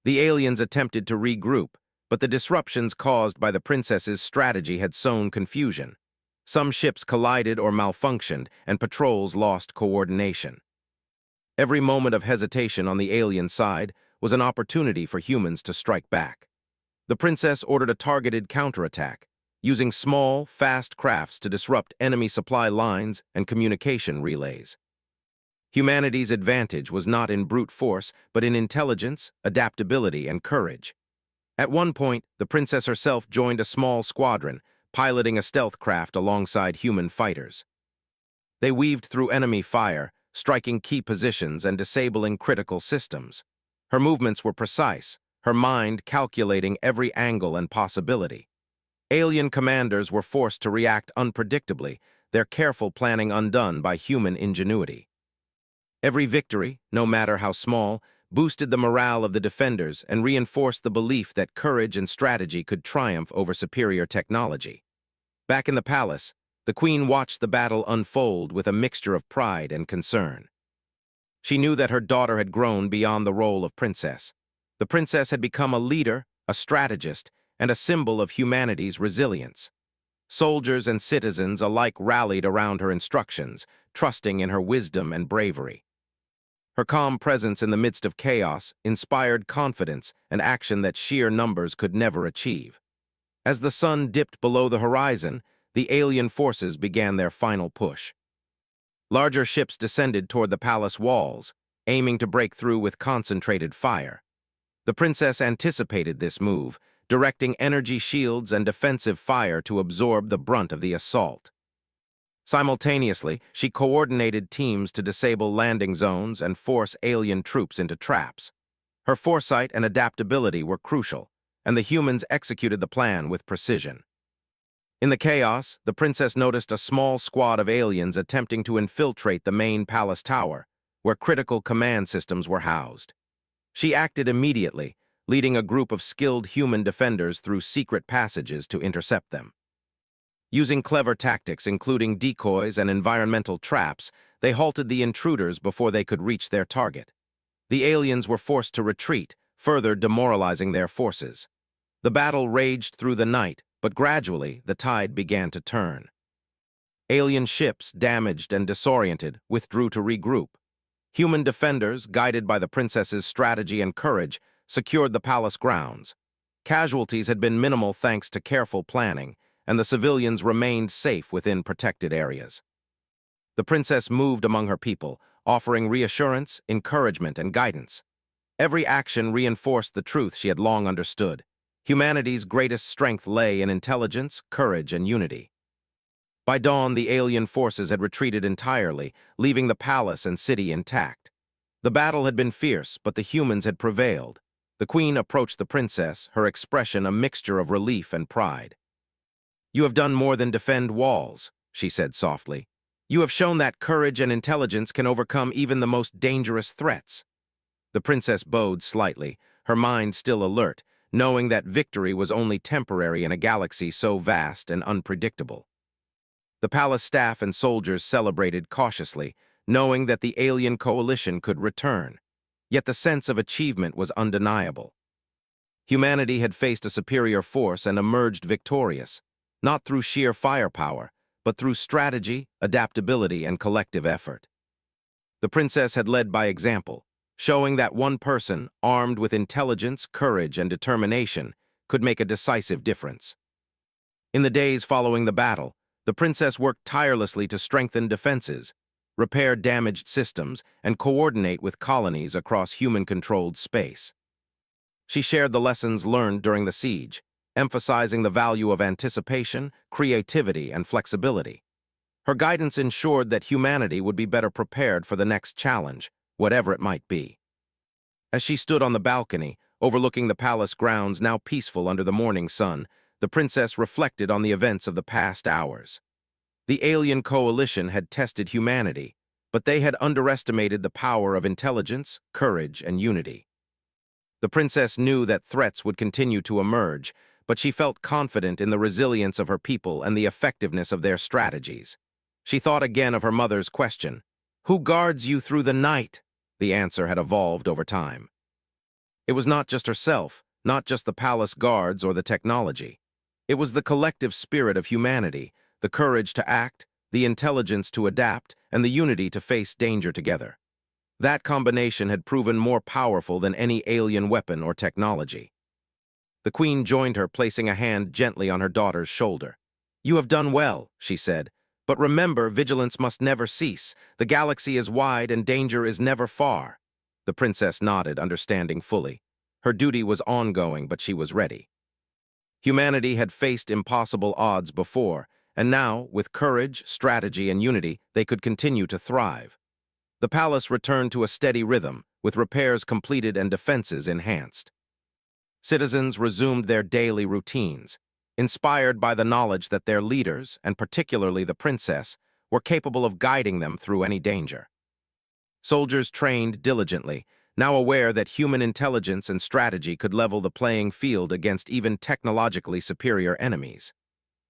The aliens attempted to regroup, but the disruptions caused by the princess's strategy had sown confusion. Some ships collided or malfunctioned, and patrols lost coordination. Every moment of hesitation on the alien side was an opportunity for humans to strike back. The princess ordered a targeted counterattack, using small, fast crafts to disrupt enemy supply lines and communication relays. Humanity's advantage was not in brute force, but in intelligence, adaptability, and courage. At one point, the princess herself joined a small squadron, piloting a stealth craft alongside human fighters. They weaved through enemy fire, striking key positions and disabling critical systems. Her movements were precise, her mind calculating every angle and possibility. Alien commanders were forced to react unpredictably, their careful planning undone by human ingenuity. Every victory, no matter how small, boosted the morale of the defenders and reinforced the belief that courage and strategy could triumph over superior technology. Back in the palace, the queen watched the battle unfold with a mixture of pride and concern. She knew that her daughter had grown beyond the role of princess. The princess had become a leader, a strategist, and a symbol of humanity's resilience. Soldiers and citizens alike rallied around her instructions, trusting in her wisdom and bravery. Her calm presence in the midst of chaos inspired confidence and action that sheer numbers could never achieve. As the sun dipped below the horizon, the alien forces began their final push. Larger ships descended toward the palace walls, aiming to break through with concentrated fire. The princess anticipated this move, directing energy shields and defensive fire to absorb the brunt of the assault. Simultaneously, she coordinated teams to disable landing zones and force alien troops into traps. Her foresight and adaptability were crucial, and the humans executed the plan with precision. In the chaos, the princess noticed a small squad of aliens attempting to infiltrate the main palace tower, where critical command systems were housed. She acted immediately, leading a group of skilled human defenders through secret passages to intercept them. Using clever tactics including decoys and environmental traps, they halted the intruders before they could reach their target. The aliens were forced to retreat, further demoralizing their forces. The battle raged through the night, but gradually the tide began to turn. Alien ships, damaged and disoriented, withdrew to regroup. Human defenders, guided by the princess's strategy and courage, secured the palace grounds. Casualties had been minimal thanks to careful planning, and the civilians remained safe within protected areas. The princess moved among her people, offering reassurance, encouragement, and guidance. Every action reinforced the truth she had long understood. Humanity's greatest strength lay in intelligence, courage, and unity. By dawn, the alien forces had retreated entirely, leaving the palace and city intact. The battle had been fierce, but the humans had prevailed. The queen approached the princess, her expression a mixture of relief and pride. "You have done more than defend walls," she said softly. "You have shown that courage and intelligence can overcome even the most dangerous threats." The princess bowed slightly, her mind still alert, knowing that victory was only temporary in a galaxy so vast and unpredictable. The palace staff and soldiers celebrated cautiously, knowing that the alien coalition could return. Yet the sense of achievement was undeniable. Humanity had faced a superior force and emerged victorious, not through sheer firepower, but through strategy, adaptability, and collective effort. The princess had led by example, showing that one person, armed with intelligence, courage, and determination, could make a decisive difference. In the days following the battle, the princess worked tirelessly to strengthen defenses, repair damaged systems, and coordinate with colonies across human-controlled space. She shared the lessons learned during the siege, emphasizing the value of anticipation, creativity, and flexibility. Her guidance ensured that humanity would be better prepared for the next challenge, whatever it might be. As she stood on the balcony, overlooking the palace grounds now peaceful under the morning sun, the princess reflected on the events of the past hours. The alien coalition had tested humanity, but they had underestimated the power of intelligence, courage, and unity. The princess knew that threats would continue to emerge, but she felt confident in the resilience of her people and the effectiveness of their strategies. She thought again of her mother's question, "Who guards you through the night?" The answer had evolved over time. It was not just herself, not just the palace guards or the technology. It was the collective spirit of humanity, the courage to act, the intelligence to adapt, and the unity to face danger together. That combination had proven more powerful than any alien weapon or technology. The queen joined her, placing a hand gently on her daughter's shoulder. "You have done well," she said, "but remember, vigilance must never cease. The galaxy is wide and danger is never far." The princess nodded, understanding fully. Her duty was ongoing, but she was ready. Humanity had faced impossible odds before, and now, with courage, strategy, and unity, they could continue to thrive. The palace returned to a steady rhythm, with repairs completed and defenses enhanced. Citizens resumed their daily routines, inspired by the knowledge that their leaders, and particularly the princess, were capable of guiding them through any danger. Soldiers trained diligently, now aware that human intelligence and strategy could level the playing field against even technologically superior enemies.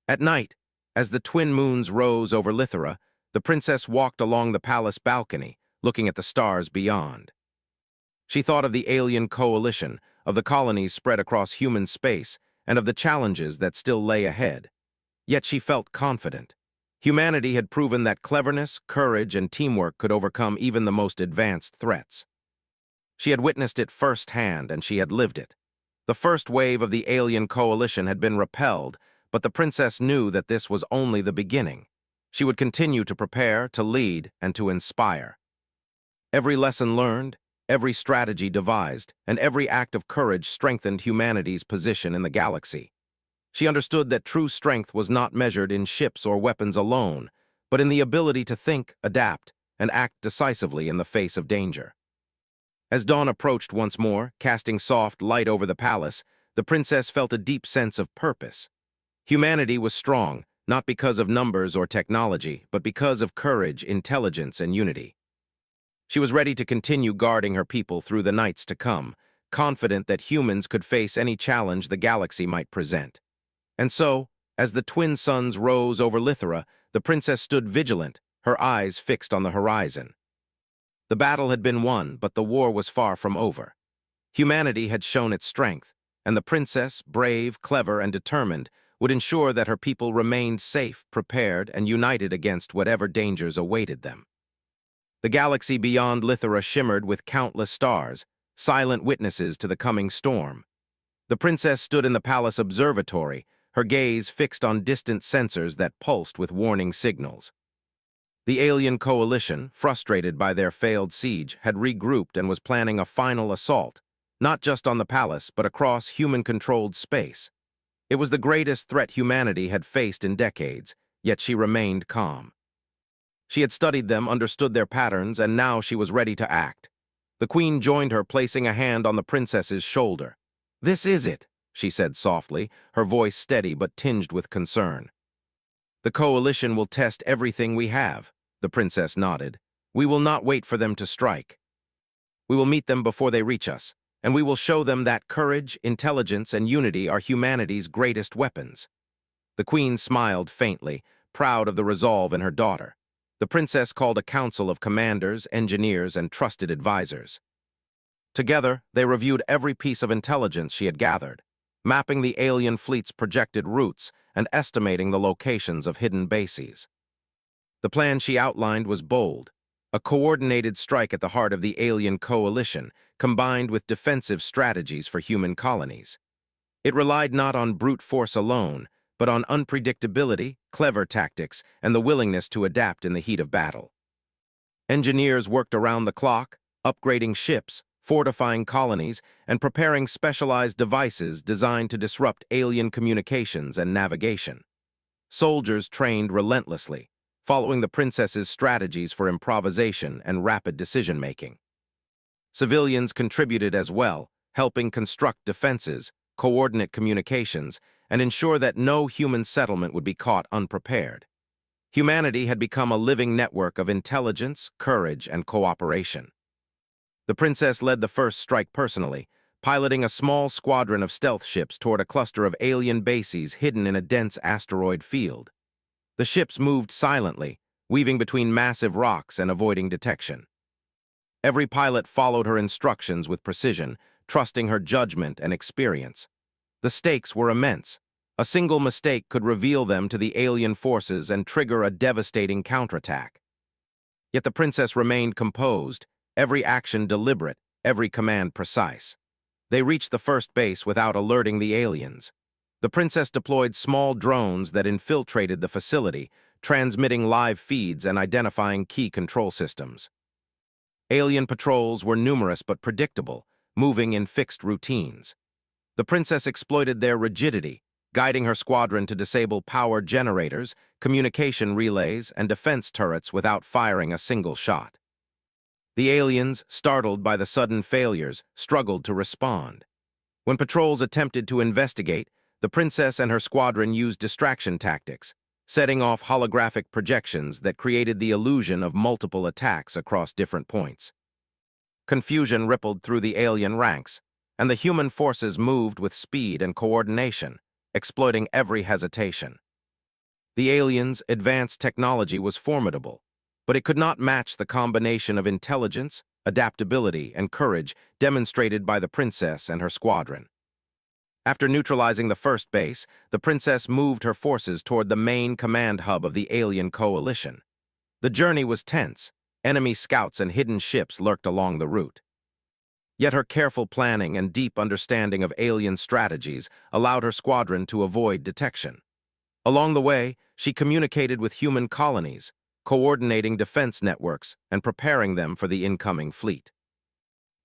At night, as the twin moons rose over Lithera, the princess walked along the palace balcony, looking at the stars beyond. She thought of the alien coalition, of the colonies spread across human space, and of the challenges that still lay ahead. Yet she felt confident. Humanity had proven that cleverness, courage, and teamwork could overcome even the most advanced threats. She had witnessed it firsthand, and she had lived it. The first wave of the alien coalition had been repelled, but the princess knew that this was only the beginning. She would continue to prepare, to lead, and to inspire. Every lesson learned, every strategy devised, and every act of courage strengthened humanity's position in the galaxy. She understood that true strength was not measured in ships or weapons alone, but in the ability to think, adapt, and act decisively in the face of danger. As dawn approached once more, casting soft light over the palace, the princess felt a deep sense of purpose. Humanity was strong, not because of numbers or technology, but because of courage, intelligence, and unity. She was ready to continue guarding her people through the nights to come, confident that humans could face any challenge the galaxy might present. And so, as the twin suns rose over Lithera, the princess stood vigilant, her eyes fixed on the horizon. The battle had been won, but the war was far from over. Humanity had shown its strength, and the princess, brave, clever, and determined, would ensure that her people remained safe, prepared, and united against whatever dangers awaited them. The galaxy beyond Lithera shimmered with countless stars, silent witnesses to the coming storm. The princess stood in the palace observatory, her gaze fixed on distant sensors that pulsed with warning signals. The alien coalition, frustrated by their failed siege, had regrouped and was planning a final assault, not just on the palace, but across human-controlled space. It was the greatest threat humanity had faced in decades, yet she remained calm. She had studied them, understood their patterns, and now she was ready to act. The queen joined her, placing a hand on the princess's shoulder. "This is it," she said softly, her voice steady but tinged with concern. "The coalition will test everything we have," the princess nodded. "We will not wait for them to strike. We will meet them before they reach us, and we will show them that courage, intelligence, and unity are humanity's greatest weapons." The queen smiled faintly, proud of the resolve in her daughter. The princess called a council of commanders, engineers, and trusted advisors. Together, they reviewed every piece of intelligence she had gathered, mapping the alien fleet's projected routes and estimating the locations of hidden bases. The plan she outlined was bold: a coordinated strike at the heart of the alien coalition, combined with defensive strategies for human colonies. It relied not on brute force alone, but on unpredictability, clever tactics, and the willingness to adapt in the heat of battle. Engineers worked around the clock, upgrading ships, fortifying colonies, and preparing specialized devices designed to disrupt alien communications and navigation. Soldiers trained relentlessly, following the princess's strategies for improvisation and rapid decision-making. Civilians contributed as well, helping construct defenses, coordinate communications, and ensure that no human settlement would be caught unprepared. Humanity had become a living network of intelligence, courage, and cooperation. The princess led the first strike personally, piloting a small squadron of stealth ships toward a cluster of alien bases hidden in a dense asteroid field. The ships moved silently, weaving between massive rocks and avoiding detection. Every pilot followed her instructions with precision, trusting her judgment and experience. The stakes were immense. A single mistake could reveal them to the alien forces and trigger a devastating counterattack. Yet the princess remained composed, every action deliberate, every command precise. They reached the first base without alerting the aliens. The princess deployed small drones that infiltrated the facility, transmitting live feeds and identifying key control systems. Alien patrols were numerous but predictable, moving in fixed routines. The princess exploited their rigidity, guiding her squadron to disable power generators, communication relays, and defense turrets without firing a single shot. The aliens, startled by the sudden failures, struggled to respond. When patrols attempted to investigate, the princess and her squadron used distraction tactics, setting off holographic projections that created the illusion of multiple attacks across different points. Confusion rippled through the alien ranks, and the human forces moved with speed and coordination, exploiting every hesitation. The aliens' advanced technology was formidable, but it could not match the combination of intelligence, adaptability, and courage demonstrated by the princess and her squadron. After neutralizing the first base, the princess moved her forces toward the main command hub of the alien coalition. The journey was tense. Enemy scouts and hidden ships lurked along the route. Yet her careful planning and deep understanding of alien strategies allowed her squadron to avoid detection. Along the way, she communicated with human colonies, coordinating defense networks and preparing them for the incoming fleet.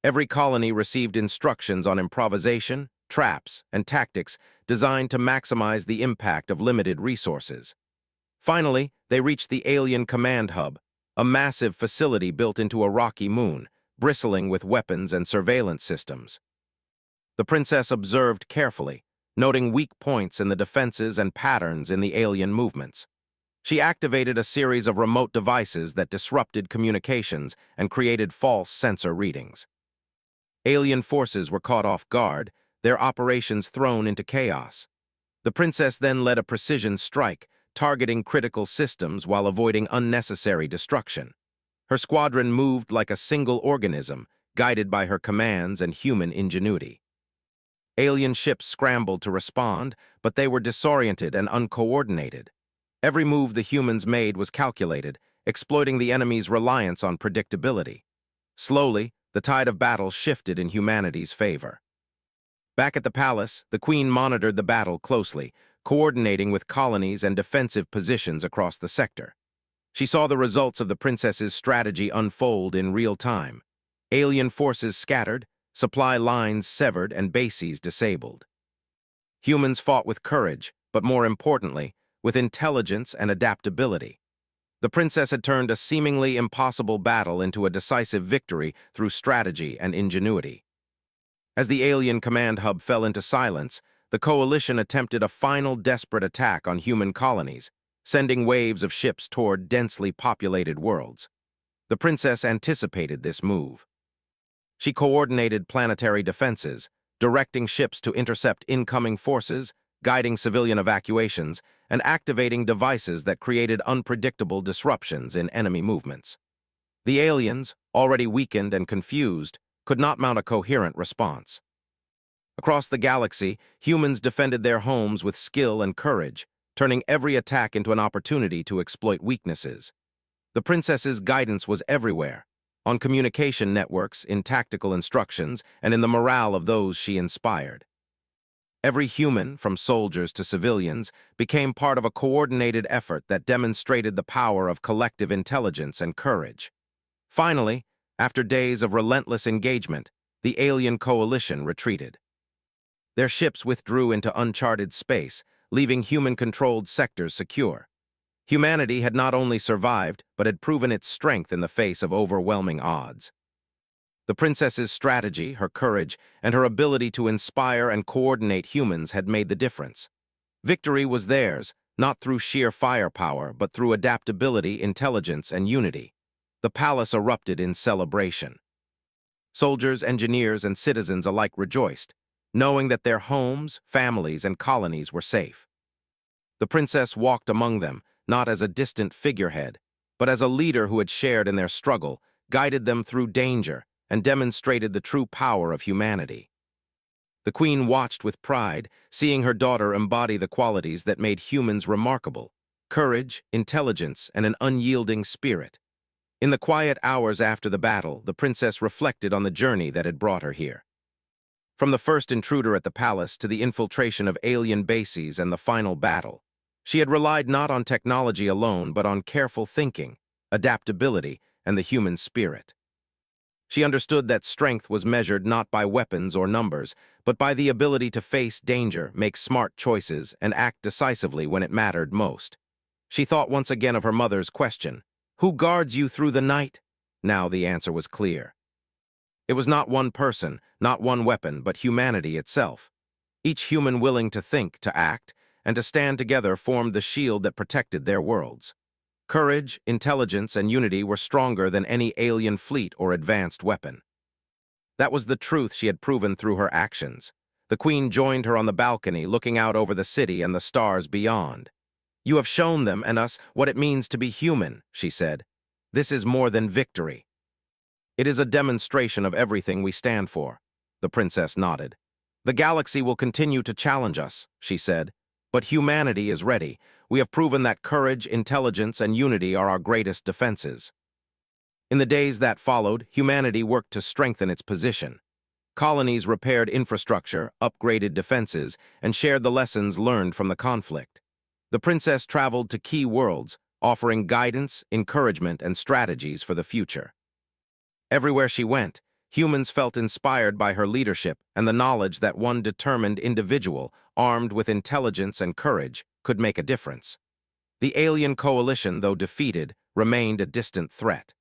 Every colony received instructions on improvisation, traps, and tactics designed to maximize the impact of limited resources. Finally, they reached the alien command hub, a massive facility built into a rocky moon, bristling with weapons and surveillance systems. The princess observed carefully, noting weak points in the defenses and patterns in the alien movements. She activated a series of remote devices that disrupted communications and created false sensor readings. Alien forces were caught off guard, their operations thrown into chaos. The princess then led a precision strike, targeting critical systems while avoiding unnecessary destruction. Her squadron moved like a single organism, guided by her commands and human ingenuity. Alien ships scrambled to respond, but they were disoriented and uncoordinated. Every move the humans made was calculated, exploiting the enemy's reliance on predictability. Slowly, the tide of battle shifted in humanity's favor. Back at the palace, the queen monitored the battle closely, coordinating with colonies and defensive positions across the sector. She saw the results of the princess's strategy unfold in real time. Alien forces scattered, supply lines severed, and bases disabled. Humans fought with courage, but more importantly, with intelligence and adaptability. The princess had turned a seemingly impossible battle into a decisive victory through strategy and ingenuity. As the alien command hub fell into silence, the coalition attempted a final desperate attack on human colonies, sending waves of ships toward densely populated worlds. The princess anticipated this move. She coordinated planetary defenses, directing ships to intercept incoming forces, guiding civilian evacuations, and activating devices that created unpredictable disruptions in enemy movements. The aliens, already weakened and confused, could not mount a coherent response. Across the galaxy, humans defended their homes with skill and courage, turning every attack into an opportunity to exploit weaknesses. The princess's guidance was everywhere, on communication networks, in tactical instructions, and in the morale of those she inspired. Every human, from soldiers to civilians, became part of a coordinated effort that demonstrated the power of collective intelligence and courage. Finally, after days of relentless engagement, the alien coalition retreated. Their ships withdrew into uncharted space, leaving human-controlled sectors secure. Humanity had not only survived, but had proven its strength in the face of overwhelming odds. The princess's strategy, her courage, and her ability to inspire and coordinate humans had made the difference. Victory was theirs, not through sheer firepower, but through adaptability, intelligence, and unity. The palace erupted in celebration. Soldiers, engineers, and citizens alike rejoiced, knowing that their homes, families, and colonies were safe. The princess walked among them, not as a distant figurehead, but as a leader who had shared in their struggle, guided them through danger, and demonstrated the true power of humanity. The queen watched with pride, seeing her daughter embody the qualities that made humans remarkable: courage, intelligence, and an unyielding spirit. In the quiet hours after the battle, the princess reflected on the journey that had brought her here. From the first intruder at the palace to the infiltration of alien bases and the final battle, she had relied not on technology alone, but on careful thinking, adaptability, and the human spirit. She understood that strength was measured not by weapons or numbers, but by the ability to face danger, make smart choices, and act decisively when it mattered most. She thought once again of her mother's question, "Who guards you through the night?" Now the answer was clear. It was not one person, not one weapon, but humanity itself. Each human willing to think, to act, and to stand together formed the shield that protected their worlds. Courage, intelligence, and unity were stronger than any alien fleet or advanced weapon. That was the truth she had proven through her actions. The queen joined her on the balcony, looking out over the city and the stars beyond. "You have shown them and us what it means to be human," she said. "This is more than victory. It is a demonstration of everything we stand for." The princess nodded. "The galaxy will continue to challenge us," she said, "but humanity is ready. We have proven that courage, intelligence, and unity are our greatest defenses." In the days that followed, humanity worked to strengthen its position. Colonies repaired infrastructure, upgraded defenses, and shared the lessons learned from the conflict. The princess traveled to key worlds, offering guidance, encouragement, and strategies for the future. Everywhere she went, humans felt inspired by her leadership and the knowledge that one determined individual, armed with intelligence and courage, could make a difference. The alien coalition, though defeated, remained a distant threat.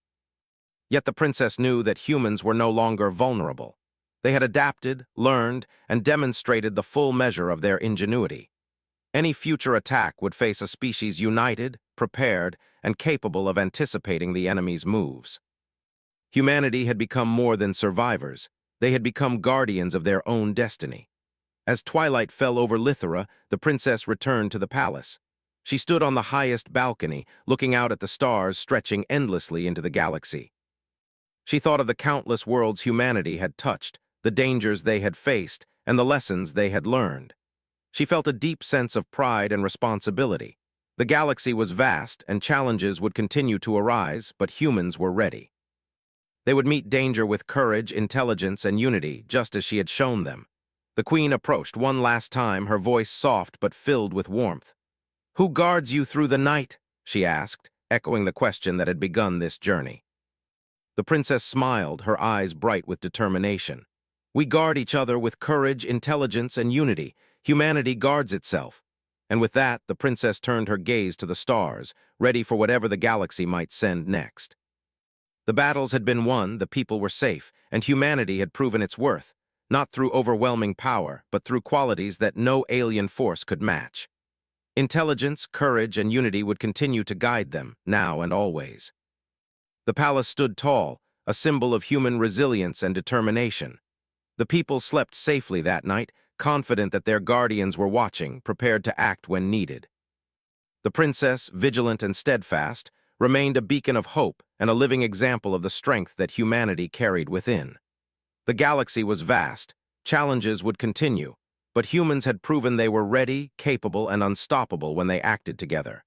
Yet the princess knew that humans were no longer vulnerable. They had adapted, learned, and demonstrated the full measure of their ingenuity. Any future attack would face a species united, prepared, and capable of anticipating the enemy's moves. Humanity had become more than survivors. They had become guardians of their own destiny. As twilight fell over Lithera, the princess returned to the palace. She stood on the highest balcony, looking out at the stars stretching endlessly into the galaxy. She thought of the countless worlds humanity had touched, the dangers they had faced, and the lessons they had learned. She felt a deep sense of pride and responsibility. The galaxy was vast, and challenges would continue to arise, but humans were ready. They would meet danger with courage, intelligence, and unity, just as she had shown them. The queen approached one last time, her voice soft but filled with warmth. "Who guards you through the night?" she asked, echoing the question that had begun this journey. The princess smiled, her eyes bright with determination. "We guard each other with courage, intelligence, and unity. Humanity guards itself. and with that, the princess turned her gaze to the stars, ready for whatever the galaxy might send next. The battles had been won, the people were safe, and humanity had proven its worth, not through overwhelming power, but through qualities that no alien force could match. Intelligence, courage, and unity would continue to guide them, now and always. The palace stood tall, a symbol of human resilience and determination. The people slept safely that night, confident that their guardians were watching, prepared to act when needed. The princess, vigilant and steadfast, remained a beacon of hope and a living example of the strength that humanity carried within. The galaxy was vast, challenges would continue, but humans had proven they were ready, capable, and unstoppable when they acted together.